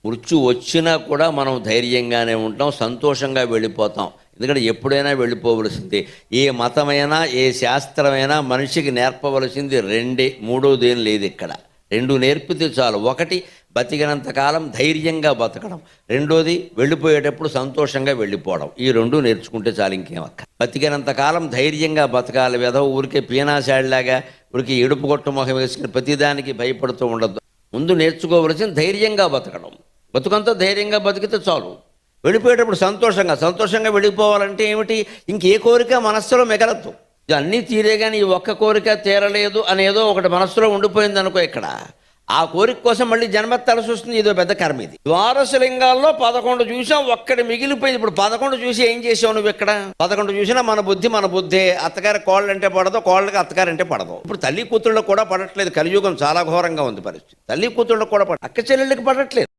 మృత్యు వచ్చినా కూడా మనం ధైర్యంగానే ఉంటాం, సంతోషంగా వెళ్ళిపోతాం. ఎందుకంటే ఎప్పుడైనా వెళ్ళిపోవలసిందే. ఏ మతమైనా ఏ శాస్త్రమైనా మనిషికి నేర్పవలసింది రెండే, మూడోదేం లేదు ఇక్కడ. రెండు నేర్పితే చాలు. ఒకటి బతికినంతకాలం ధైర్యంగా బతకడం, రెండోది వెళ్ళిపోయేటప్పుడు సంతోషంగా వెళ్ళిపోవడం. ఈ రెండు నేర్చుకుంటే చాలు, ఇంకేమక్క. బతికినంతకాలం ధైర్యంగా బతకాలి. ఊరికే పీనాశాడిలాగా ఊరికి ఎడుపు కొట్టు మొహం వేసుకుని ప్రతిదానికి భయపడుతూ ఉండద్దు. ముందు నేర్చుకోవలసిన ధైర్యంగా బతకడం. బతుకంతా ధైర్యంగా బతికితే చాలు. వెళ్ళిపోయేటప్పుడు సంతోషంగా వెళ్ళిపోవాలంటే ఏమిటి? ఇంకే కోరిక మనస్సులో మిగలద్దు. అన్నీ తీరే కానీ ఈ ఒక్క కోరిక తీరలేదు అనేదో ఒకటి మనస్సులో ఉండిపోయింది అనుకో. ఇక్కడ ఆ కోరిక కోసం మళ్ళీ జన్మెత్తాల్సి వస్తుంది. ఇదో పెద్ద కర్మ ఇది. ద్వారసలింగాల్లో 11 చూసాం, ఒక్కటి మిగిలిపోయింది. ఇప్పుడు 11 చూసి ఏం చేసావు నువ్వు? ఇక్కడ 11 చూసినా మన బుద్ధే. అత్తగారి కోళ్ళంటే పడదు, కోళ్ళకి అత్తగారంటే పడదు. ఇప్పుడు తల్లి కూతుళ్ళకు కూడా పడట్లేదు. కలియుగం చాలా ఘోరంగా ఉంది పరిస్థితి. తల్లి కూతుళ్ళకు కూడా అక్క చెల్లెళ్ళకి పడట్లేదు.